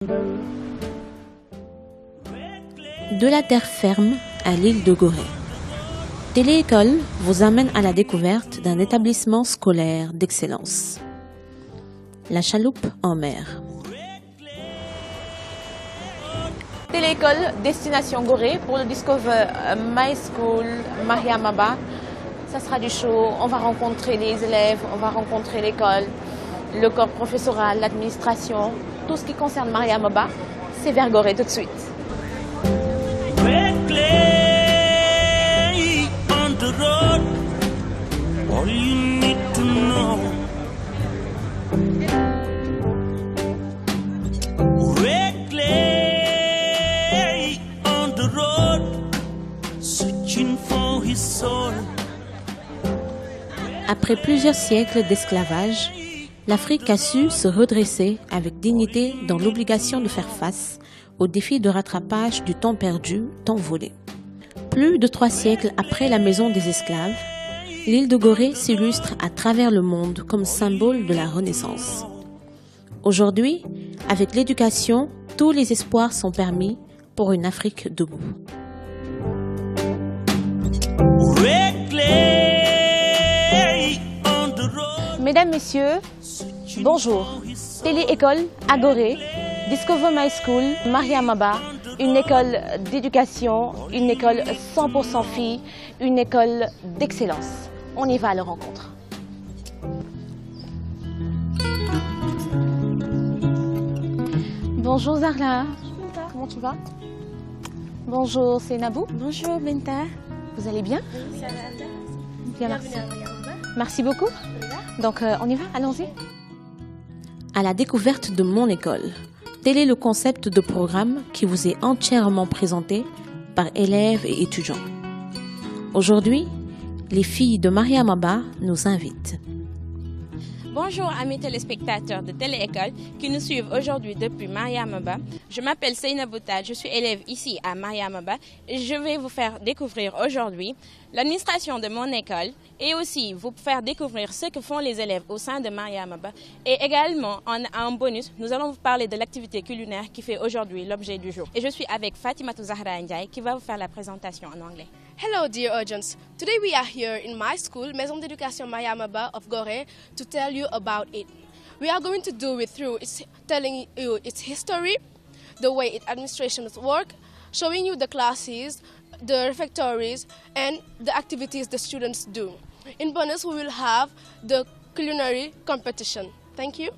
De la terre ferme à l'île de Gorée. Télé-École vous amène à la découverte d'un établissement scolaire d'excellence. La chaloupe en mer. Télé-École, destination Gorée pour le Discover My School Mariamaba. Ça sera du show, on va rencontrer les élèves, on va rencontrer l'école, le corps professoral, l'administration, tout ce qui concerne Mariamaba, c'est vers Gorée tout de suite. Après plusieurs siècles d'esclavage, l'Afrique a su se redresser avec dignité dans l'obligation de faire face au défi de rattrapage du temps perdu, temps volé. Plus de 3 siècles après la maison des esclaves, l'île de Gorée s'illustre à travers le monde comme symbole de la Renaissance. Aujourd'hui, avec l'éducation, tous les espoirs sont permis pour une Afrique debout. Mesdames, Messieurs, bonjour. Télé-École à Gorée, Discover My School, Mariamaba, une école d'éducation, une école 100% filles, une école d'excellence. On y va à leur rencontre. Bonjour Zarla. Comment tu vas? Bonjour, c'est Nabou. Bonjour Benta. Vous allez bien? Ça va bien, merci. Merci beaucoup. Donc, on y va, allons-y. À la découverte de mon école. Tel est le concept de programme qui vous est entièrement présenté par élèves et étudiants. Aujourd'hui, les filles de Mariamaba nous invitent. Bonjour amis téléspectateurs de Télé-École qui nous suivent aujourd'hui depuis Mariamaba. Je m'appelle Seyna Bouta, je suis élève ici à Mariamaba et je vais vous faire découvrir aujourd'hui l'administration de mon école et aussi vous faire découvrir ce que font les élèves au sein de Mariamaba. Et également, en bonus, nous allons vous parler de l'activité culinaire qui fait aujourd'hui l'objet du jour. Et je suis avec Fatimatou Zahra Ndiaye qui va vous faire la présentation en anglais. Hello dear audience, today we are here in my school, Maison d'éducation Mariamaba of Gorée, to tell you about it. We are going to do it through telling you its history, the way its administrations work, showing you the classes, the refectories and the activities the students do. In bonus we will have the culinary competition. Thank you.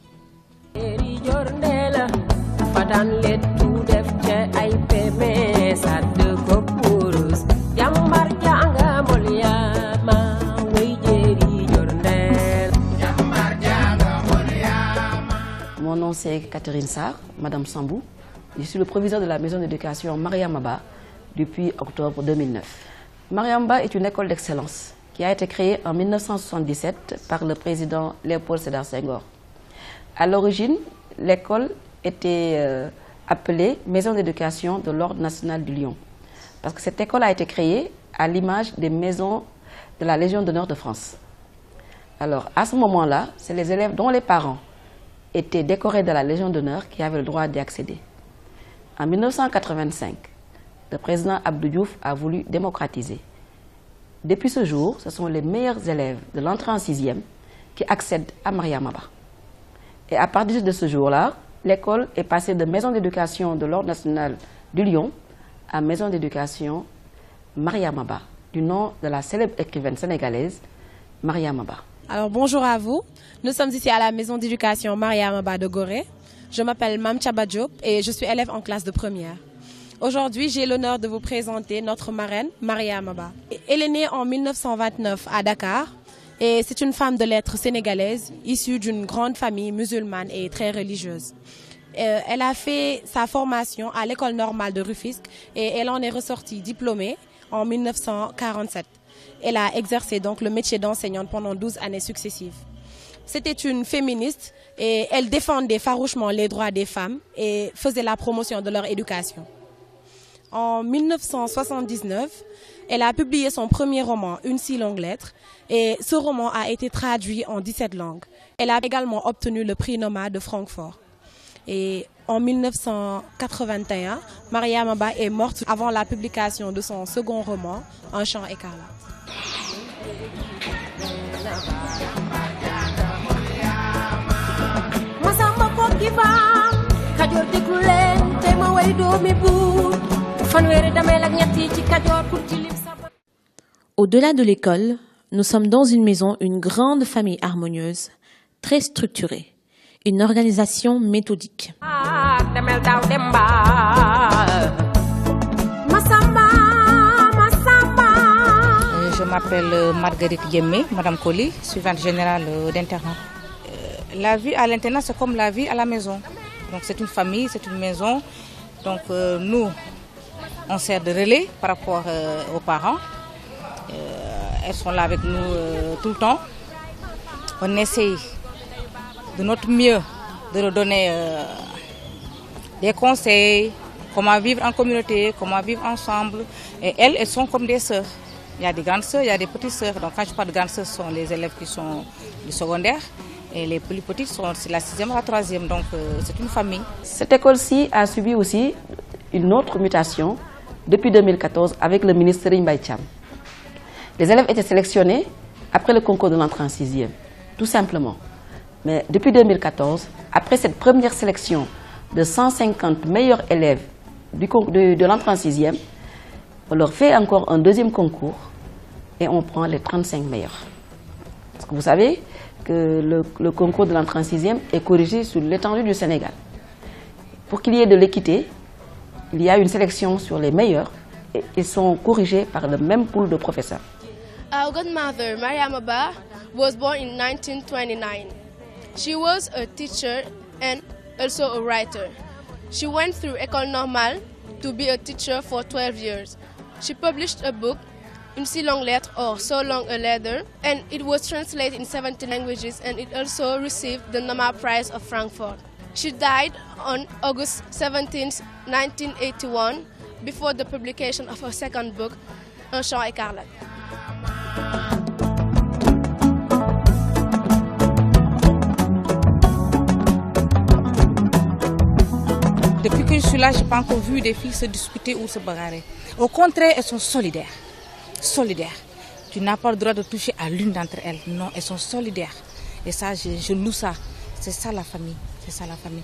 Mon nom c'est Catherine Sarr, Madame Sambou. Je suis le proviseur de la maison d'éducation Mariamaba depuis octobre 2009. Mariamaba est une école d'excellence qui a été créée en 1977 par le président Léopold Sédar Senghor. À l'origine, l'école était appelée Maison d'éducation de l'Ordre national du Lion, parce que cette école a été créée à l'image des maisons de la Légion d'honneur de France. Alors, à ce moment-là, c'est les élèves dont les parents étaient décorés de la Légion d'honneur qui avaient le droit d'y accéder. En 1985, le président Abdou Diouf a voulu démocratiser. Depuis ce jour, ce sont les meilleurs élèves de l'entrée en 6e qui accèdent à Mariamaba. Et à partir de ce jour-là, l'école est passée de maison d'éducation de l'Ordre national du Lion à maison d'éducation Mariamaba, du nom de la célèbre écrivaine sénégalaise Mariamaba. Alors bonjour à vous, nous sommes ici à la maison d'éducation Mariamaba de Gorée. Je m'appelle Mam Chaba Diop et je suis élève en classe de première. Aujourd'hui, j'ai l'honneur de vous présenter notre marraine, Mariamaba. Elle est née en 1929 à Dakar et c'est une femme de lettres sénégalaise issue d'une grande famille musulmane et très religieuse. Elle a fait sa formation à l'école normale de Rufisque et elle en est ressortie diplômée en 1947. Elle a exercé donc le métier d'enseignante pendant 12 années successives. C'était une féministe et elle défendait farouchement les droits des femmes et faisait la promotion de leur éducation. En 1979, elle a publié son premier roman, Une si longue lettre, et ce roman a été traduit en 17 langues. Elle a également obtenu le prix Noma de Francfort. Et en 1981, Maria Maba est morte avant la publication de son second roman, Un chant écarlate. Au-delà de l'école, nous sommes dans une maison, une grande famille harmonieuse, très structurée, une organisation méthodique. Je m'appelle Marguerite Yemé, Madame Colli, suivante générale d'internat. La vie à l'internat, c'est comme la vie à la maison. Donc c'est une famille, c'est une maison. Donc nous, on sert de relais par rapport aux parents. Elles sont là avec nous tout le temps. On essaye de notre mieux de leur donner des conseils, comment vivre en communauté, comment vivre ensemble. Et elles sont comme des sœurs. Il y a des grandes sœurs, il y a des petites sœurs. Donc quand je parle de grandes sœurs, ce sont les élèves qui sont du secondaire. Et les plus petites, c'est la 6e et la 3e. Donc c'est une famille. Cette école-ci a subi aussi une autre mutation depuis 2014 avec le ministre Serigne Mbaye Thiam. Les élèves étaient sélectionnés après le concours de l'entrée en 6e, tout simplement. Mais depuis 2014, après cette première sélection de 150 meilleurs élèves de l'entrée en 6e, on leur fait encore un deuxième concours et on prend les 35 meilleurs. Parce que vous savez que le concours de l'entrée en 6e est corrigé sur l'étendue du Sénégal. Pour qu'il y ait de l'équité, il y a une sélection sur les meilleurs et ils sont corrigés par le même pool de professeurs. Our godmother, Maria Maba, was born in 1929. She was a teacher and also a writer. She went through École Normale to be a teacher for 12 years. She published a book, Une si longue lettre or So Long a Letter, and it was translated in 17 languages, and it also received the Nobel Prize of Frankfurt. She died on August 17, 1981, before the publication of her second book, Un chant écarlate. Depuis que je suis là, je n'ai pas encore vu des filles se disputer ou se bagarrer. Au contraire, elles sont solidaires. Solidaires. Tu n'as pas le droit de toucher à l'une d'entre elles. Non, elles sont solidaires. Et ça, je loue ça. C'est ça la famille. C'est ça la famille.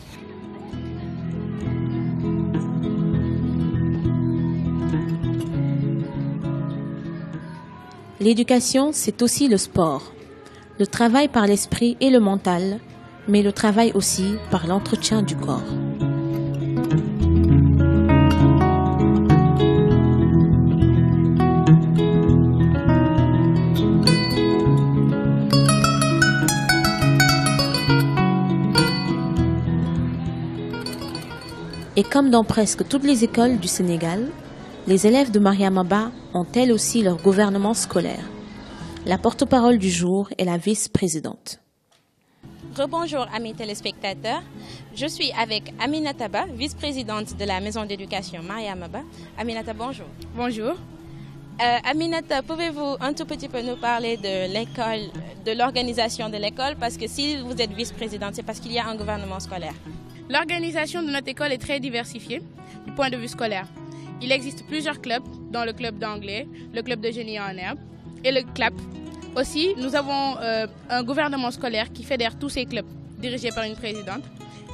L'éducation, c'est aussi le sport. Le travail par l'esprit et le mental, mais le travail aussi par l'entretien du corps. Et comme dans presque toutes les écoles du Sénégal, les élèves de Maria Maba ont elles aussi leur gouvernement scolaire. La porte-parole du jour est la vice-présidente. Rebonjour amis téléspectateurs, je suis avec Aminata Ba, vice-présidente de la maison d'éducation Maria Maba. Aminata, bonjour. Bonjour. Aminata, pouvez-vous un tout petit peu nous parler de l'école, de l'organisation de l'école? Parce que si vous êtes vice-présidente, c'est parce qu'il y a un gouvernement scolaire. L'organisation de notre école est très diversifiée du point de vue scolaire. Il existe plusieurs clubs, dont le club d'anglais, le club de génie en herbe et le CLAP. Aussi, nous avons un gouvernement scolaire qui fédère tous ces clubs, dirigé par une présidente,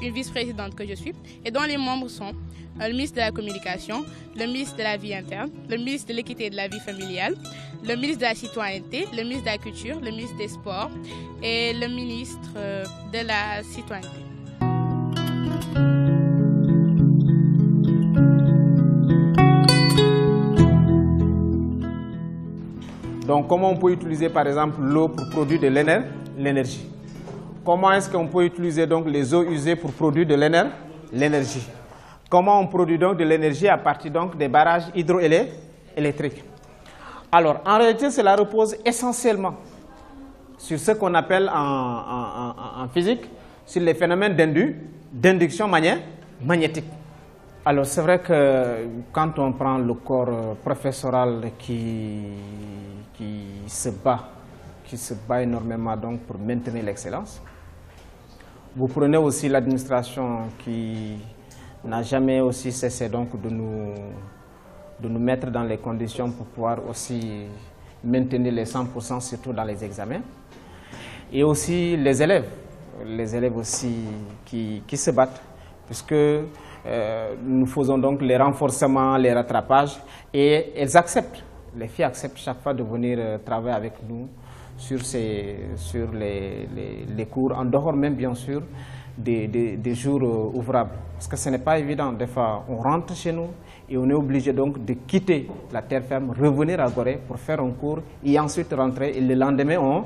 une vice-présidente que je suis, et dont les membres sont le ministre de la Communication, le ministre de la Vie interne, le ministre de l'Équité et de la Vie familiale, le ministre de la Citoyenneté, le ministre de la Culture, le ministre des Sports et le ministre de la Citoyenneté. Donc, comment on peut utiliser par exemple l'eau pour produire de l'énergie? Comment est-ce qu'on peut utiliser donc les eaux usées pour produire de l'énergie? Comment on produit donc de l'énergie à partir donc des barrages hydroélectriques? Alors, en réalité, cela repose essentiellement sur ce qu'on appelle en physique, sur les phénomènes d'induction magnétique. Alors, c'est vrai que quand on prend le corps professoral qui se bat énormément donc pour maintenir l'excellence, Vous prenez aussi l'administration qui n'a jamais aussi cessé donc de nous mettre dans les conditions pour pouvoir aussi maintenir les 100%, surtout dans les examens. Et aussi les élèves aussi qui se battent, puisque nous faisons donc les renforcements, les rattrapages, et elles acceptent, les filles acceptent chaque fois de venir travailler avec nous sur les cours, en dehors même bien sûr des jours ouvrables. Parce que ce n'est pas évident, des fois on rentre chez nous et on est obligé donc de quitter la terre ferme, revenir à Gorée pour faire un cours et ensuite rentrer, et le lendemain on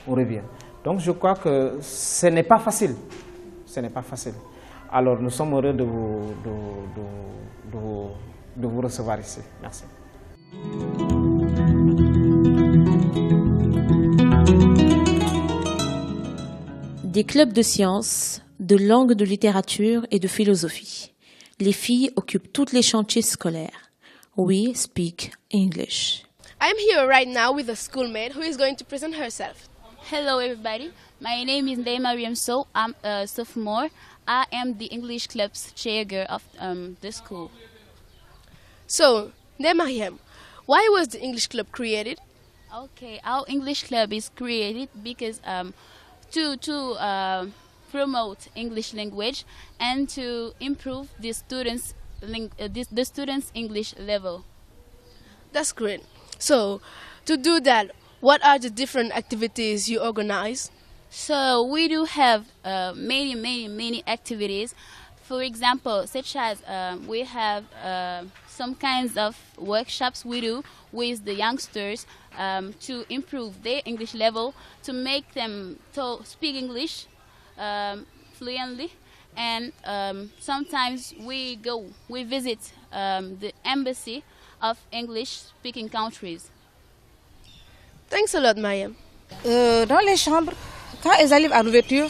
revient. Donc je crois que ce n'est pas facile, ce n'est pas facile. Alors nous sommes heureux de vous recevoir ici. Merci. Des clubs de sciences, de langue, de littérature et de philosophie. Les filles occupent tous les chantiers scolaires. We speak English. I'm here right now with a schoolmate who is going to present herself. Hello everybody, my name is Ndeye Mariam Sow. I'm a sophomore. I am the English club's chair of the school. So, Ndeye Mariam, why was the English club created? Okay, our English club is created because to promote English language and to improve the students' English level. That's great. So, to do that, what are the different activities you organize? So we do have many activities. For example, such as we have some kinds of workshops we do with the youngsters to improve their English level, to make them speak English fluently. And sometimes we visit the embassy of English-speaking countries. Thanks a lot, Mariam. Dans les chambres, quand elles arrivent à l'ouverture,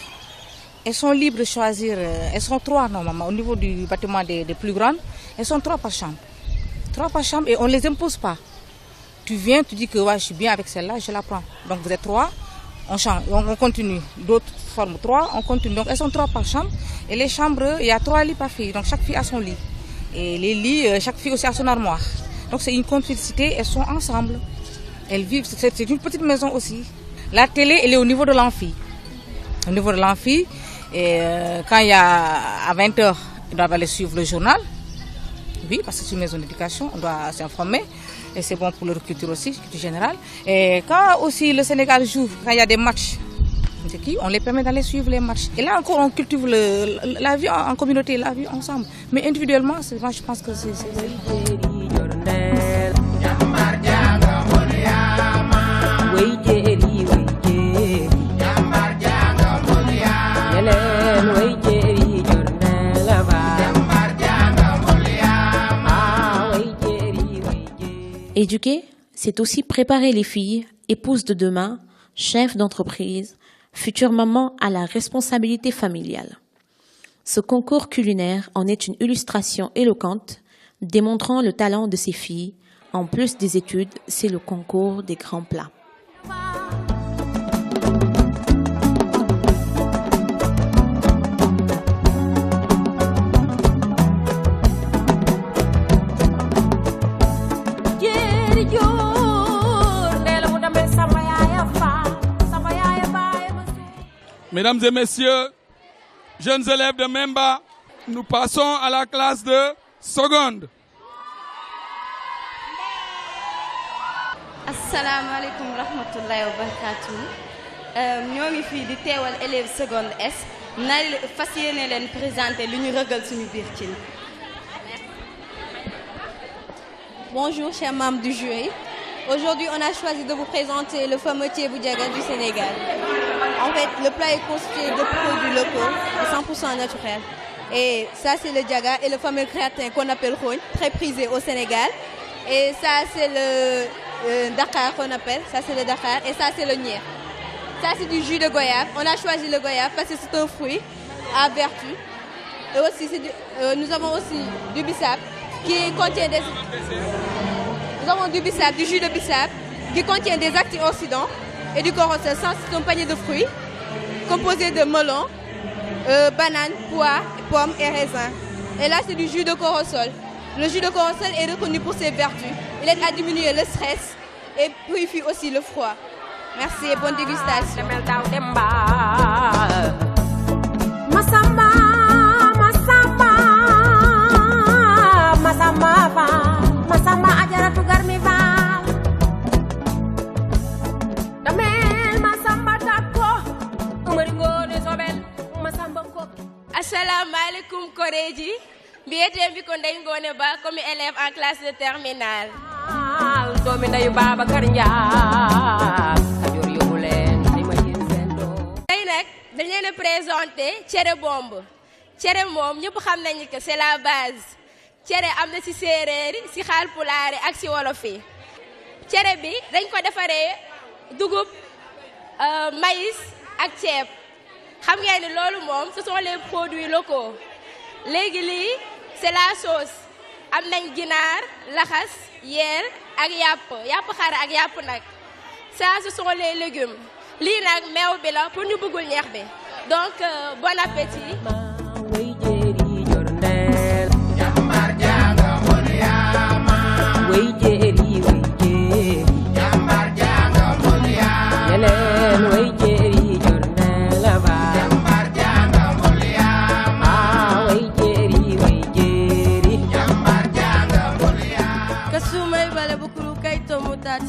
elles sont libres de choisir. Elles sont 3 normalement. Au niveau du bâtiment des plus grandes, elles sont 3 par chambre. 3 par chambre et on ne les impose pas. Tu viens, tu dis que ouais, je suis bien avec celle-là, je la prends. Donc vous êtes 3, on change, on continue. D'autres forment 3, on continue. Donc elles sont 3 par chambre. Et les chambres, il y a 3 lits par fille. Donc chaque fille a son lit. Et les lits, chaque fille aussi a son armoire. Donc c'est une complicité, elles sont ensemble. Elles vivent, c'est une petite maison aussi. La télé, elle est au niveau de l'amphi. Au niveau de l'amphi, quand il y a à 20h, ils doivent aller suivre le journal. Oui, parce que c'est une maison d'éducation, on doit s'informer. Et c'est bon pour leur culture aussi, culture générale. Et quand aussi le Sénégal joue, quand il y a des matchs, on les permet d'aller suivre les matchs. Et là encore, on cultive la vie en communauté, la vie ensemble. Mais individuellement, moi je pense que c'est... Éduquer, c'est aussi préparer les filles, épouses de demain, chefs d'entreprise, futures mamans à la responsabilité familiale. Ce concours culinaire en est une illustration éloquente, démontrant le talent de ces filles. En plus des études, c'est le concours des grands plats. Mesdames et messieurs, jeunes élèves de Memba, nous passons à la classe de seconde. Assalamu alaikum rahmatullahi wa barakatuh. Ñoo ngi fii di teewal élèves seconde S na fas yéene leen présenter lu ñu rëgal suñu biir cin. Bonjour chers membres du jury. Aujourd'hui, on a choisi de vous présenter le fameux Thiébou Diaga du Sénégal. En fait, le plat est constitué de produits locaux et 100% naturels. Et ça, c'est le Diaga et le fameux gratin qu'on appelle Khogne, très prisé au Sénégal. Et ça, c'est le Dakar qu'on appelle. Ça, c'est le Dakar. Et ça, c'est le Nier. Ça, c'est du jus de goyave. On a choisi le goyave parce que c'est un fruit à vertu. Et aussi, nous avons aussi du bissap qui contient des... Nous avons du bissap, du jus de bissap qui contient des antioxydants et du corosol. C'est un panier de fruits composé de melon, bananes, pois, pommes et raisins. Et là, c'est du jus de corosol. Le jus de corosol est reconnu pour ses vertus. Il aide à diminuer le stress et purifie aussi le froid. Merci et bonne dégustation. Masamba, masamba, masamba, masamba ajaratu garmi val. Damel masamba takko, umaringo de sobel, masamba ko. Assalamu alaikum koreji. Biyetem bi ko ndey ngone ba comme élève en classe de terminale. Doomi ndeyu Babacar Ndiaye. Kajoor yóbbu leen ni ma yéen seen doom. Tey nag dañ leen a présenté cere bomb. Cere moom ñëpp xam nañu que c'est la base. Cere am na ci séeréer yi, ci Haalpulaar yi ak ci wolof yi. Cere bi dañ ko defaree dugub, maïs ak ceeb. Xam ngeen ni loolu moom ce sont les produits locaux. Léegi lii c'est la sauce. Am nañ ginaar, laxas, yeel ak yàpp xar ak yàpp nag. Ça ce sont les légumes. Lii nag meew bi la pour ñu bëggul ñeex bi. Donc bon appétit.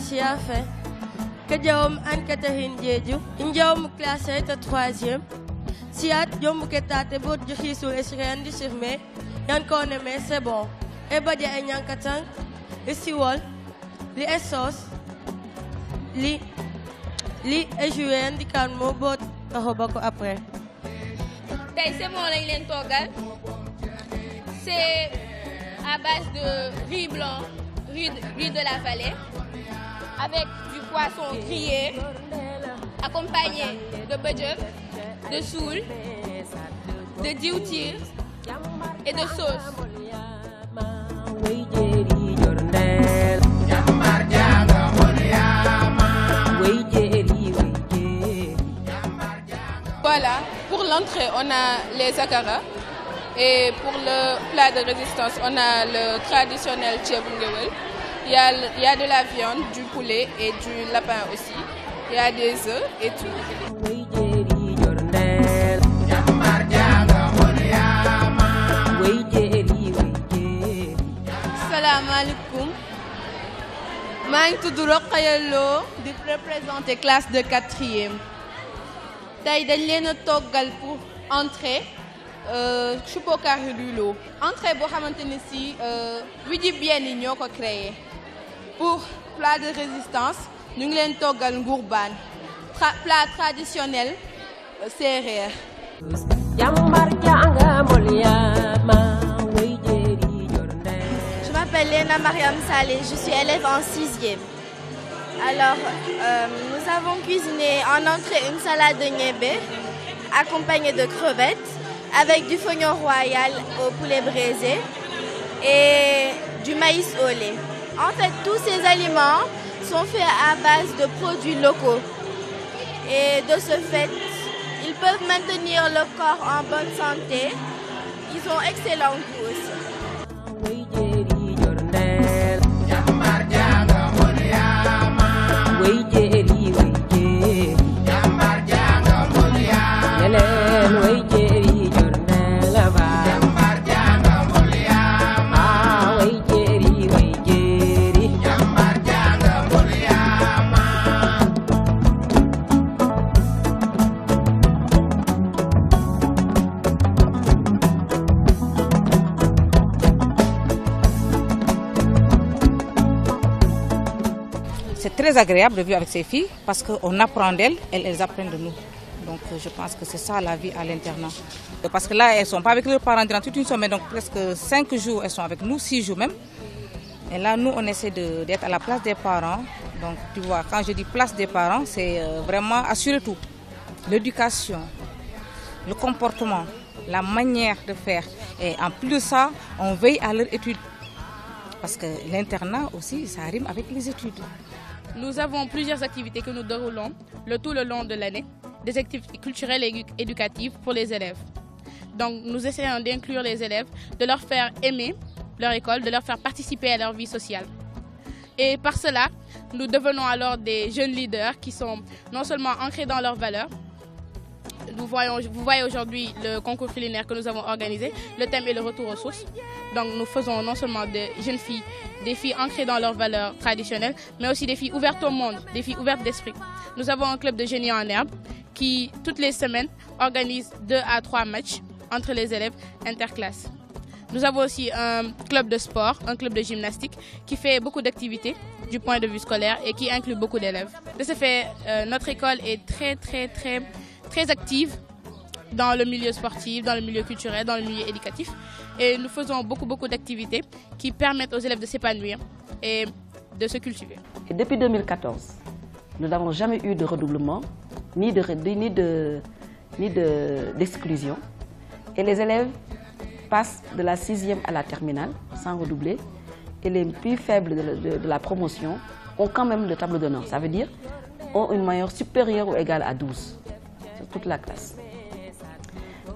Siafe Kajawam Anne Catherine Diédiou Njawam classé de 3e Siat Yombu Ketate Bot Johisu Esrian di Sirme Yan Koneme c'est bon Et Badia et Nyankatang Et Siwol Li Essos Li Ejuen di Kanmo Bot Kahobako après Tay c'est bon lañ leen toggal. C'est à base de riz blanc, riz de la vallée. Avec du poisson grillé, accompagné de bejef, de soul, de dioutir et de sauce. Voilà, pour l'entrée, on a les akara. Et pour le plat de résistance, on a le traditionnel tchèboungewel. Il y a de la viande, du poulet et du lapin aussi. Il y a des œufs et tout. Salam alaikum. Je suis Rokhaya Lo, di représenter classe de 4e. Tay dañ leen toggal pour entrer choupo carré du lot. Entrée boo xamante ni si wiji bien yi ñoo ko créé. Pour plat de résistance, ñu ngi leen toggal ngourbaan, plat traditionnel séeréer. Je m'appelle Léna Mariam Saleh, je suis élève en 6e. Alors, nous avons cuisiné en entrée une salade de niébé accompagnée de crevettes avec du fognon royal au poulet braisé et du maïs au lait. En fait, tous ces aliments sont faits à base de produits locaux. Et de ce fait, ils peuvent maintenir le corps en bonne santé. Ils ont excellent goût aussi. C'est très agréable de vivre avec ces filles parce qu'on apprend d'elles, elles apprennent de nous. Donc je pense que c'est ça la vie à l'internat. Parce que là, elles ne sont pas avec leurs parents durant toute une semaine, donc presque 5 jours, elles sont avec nous, 6 jours même. Et là, nous, on essaie d'être à la place des parents. Donc tu vois, quand je dis place des parents, c'est vraiment assurer tout. L'éducation, le comportement, la manière de faire. Et en plus de ça, on veille à leur étude. Parce que l'internat aussi, ça rime avec les études. Nous avons plusieurs activités que nous déroulons tout le long de l'année, des activités culturelles et éducatives pour les élèves. Donc nous essayons d'inclure les élèves, de leur faire aimer leur école, de leur faire participer à leur vie sociale. Et par cela, nous devenons alors des jeunes leaders qui sont non seulement ancrés dans leurs valeurs. Vous voyez aujourd'hui le concours culinaire que nous avons organisé. Le thème est le retour aux sources. Donc nous faisons non seulement des jeunes filles, des filles ancrées dans leurs valeurs traditionnelles, mais aussi des filles ouvertes au monde, des filles ouvertes d'esprit. Nous avons un club de génie en herbe qui, toutes les semaines, organise 2 à 3 matchs entre les élèves interclasses. Nous avons aussi un club de sport, un club de gymnastique qui fait beaucoup d'activités du point de vue scolaire et qui inclut beaucoup d'élèves. De ce fait, notre école est très active dans le milieu sportif, dans le milieu culturel, dans le milieu éducatif. Et nous faisons beaucoup d'activités qui permettent aux élèves de s'épanouir et de se cultiver. Et depuis 2014, nous n'avons jamais eu de redoublement, ni d'exclusion. Et les élèves passent de la 6e à la terminale sans redoubler. Et les plus faibles de la promotion ont quand même le tableau d'honneur. Ça veut dire ont une moyenne supérieure ou égale à 12 sur toute la classe.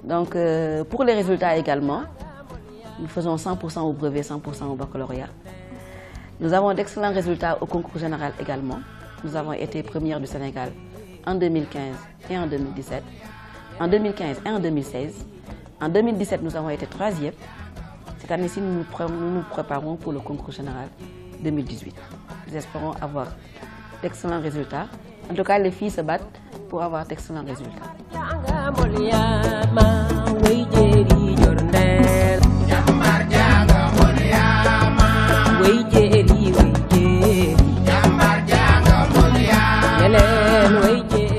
Donc pour les résultats également, nous faisons 100% au brevet, 100% au baccalauréat. Nous avons d'excellents résultats au concours général également. Nous avons été première du Sénégal en 2015 et en 2017. En 2015 et en 2016. En 2017, nous avons été 3e. Cette année-ci, nous nous préparons pour le concours général 2018. Nous espérons avoir d'excellents résultats. En tout cas, les filles se battent pour avoir d'excellents résultats.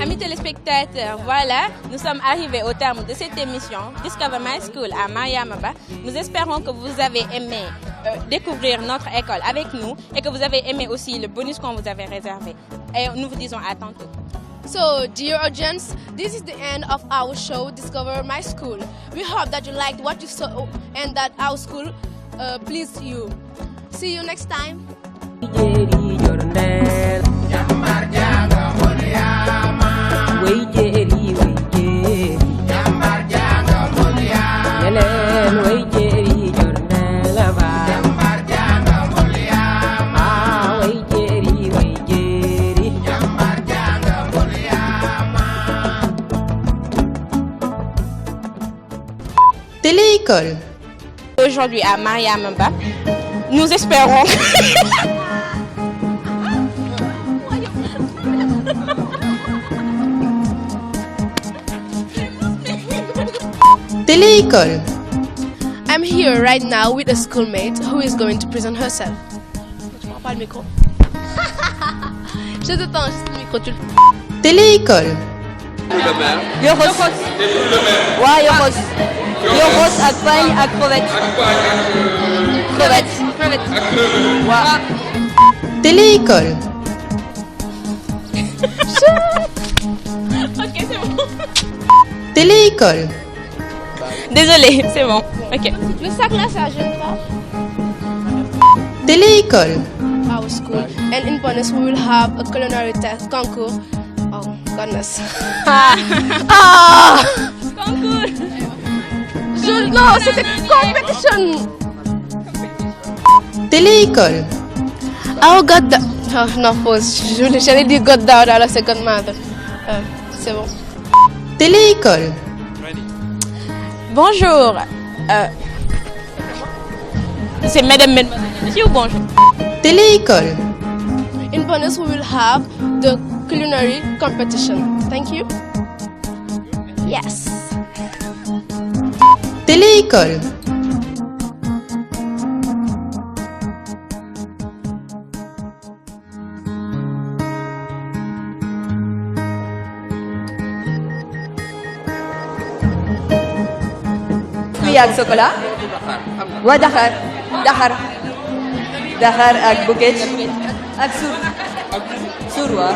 Amis téléspectateurs, voilà, nous sommes arrivés au terme de cette émission Discover My School à Mariamaba. Nous espérons que vous avez aimé découvrir notre école avec nous et que vous avez aimé aussi le bonus qu'on vous avait réservé. Et nous vous disons à tantôt. So, dear audience, this is the end of our show, Discover My School. We hope that you liked what you saw and that our school pleased you. See you next time. Télé-école. Aujourd'hui à Mariamaba, nous espérons... Télé-école. I'm here right now with a schoolmate who is going to present herself. Tu m'en parles le micro. Je te tends juste le micro. Télé-école. Yoxos. Ouais, yoxos. Yoxos ak pagne ak crevette. Crevette. Ouais. Télé-école. Ok, c'est bon. Télé-école. Désolée, c'est bon. Ok. Le sac là, c'est à jeune pas. Télé-école. Our school. And in bonus, we will have a culinary test concours. Oh, goodness. Concours. Non, c'était competition. Télé-école. Oh, God. Oh, non, fausse. J'allais dire God down à la seconde matin. C'est bon. Télé-école. Bonjour. C'est Madame Monsieur ou bonjour? Télé-école. In bonus, we will have the culinary competition. Thank you. Yes. Télé-école. Ak chocolat. Waa Dakar ak buket ak suur waa